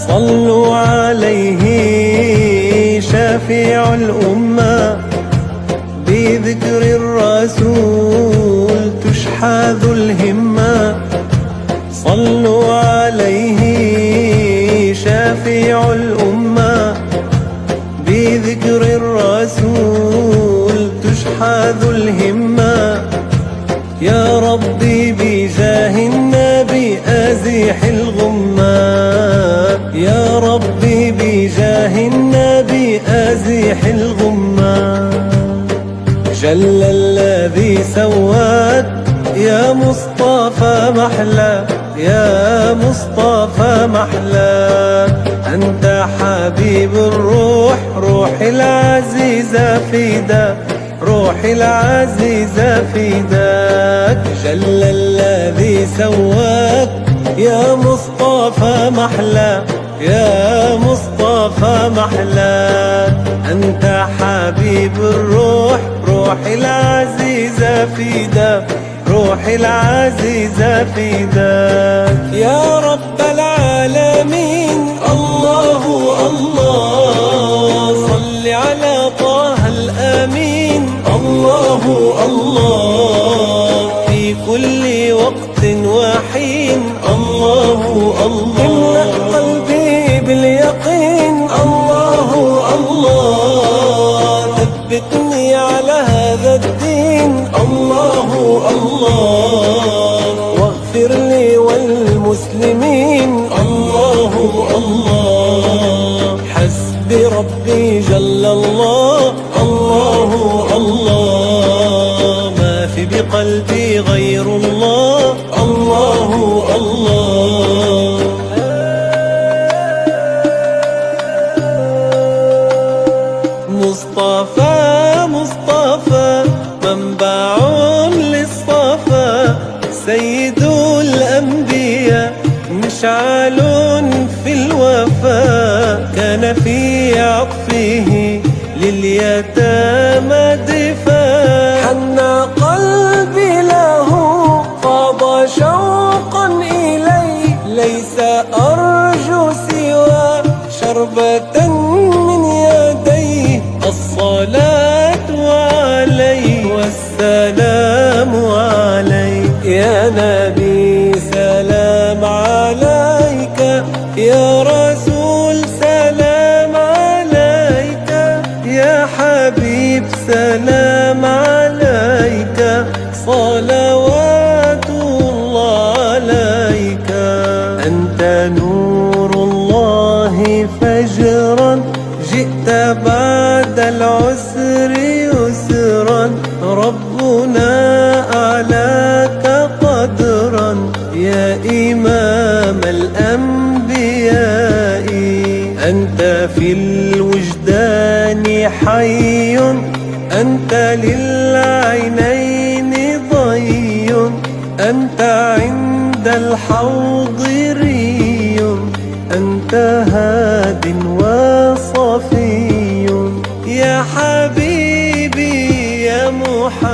صلوا عليه شفيع الأمة، بذكر الرسول تشحذ الهمة. صلوا عليه شفيع الأمة، بذكر الرسول تشحذ الهمة. يا ربي بجاه النبي أزيح الغمة، يا ربي بجاه النبي أزيح الغمة. جل الذي سواك يا مصطفى محلى، يا مصطفى محلى. أنت حبيب الروح، روحي العزيزة فداك، روحي العزيزة فداك. جل الذي سواك يا مصطفى محلى، يا مصطفى محلى. أنت حبيب الروح، روحي العزيزة فداك، روحي العزيزة فداك. يا رب العالمين الله الله، صل على طه الأمين الله الله، في كل وقت وحين الله الله. املأ قلبي باليقين الله الله، ثبتني على هذا الدين الله الله، واغفر لي والمسلمين الله الله. حسبي ربي جل الله الله الله، ما في بقلبي غير الله الله الله. مصطفى مصطفى منبع للصفا، سيد الأنبياء مشعل في الوفاء. كان في عطفه لليتامى دفاع، حن قلبي له فاض شوقا إليه. ليس أرجو سوى شربة من يديه. الصلاة عليه والسلام عليه، يا نبي سلام عليك، يا رسول سلام عليك، يا حبيب سلام عليك. صلوات الله عليك. أنت نور الله فجرا، جئت بعد العسر يسرا. ربنا أعلاك قدرا، يا إمام الأنبياء. أنت في الوجدان حي، أنت للعينين ضي. أنت عند الحوض ري، أنت هاد وصفي. يا حبيبي يا محمد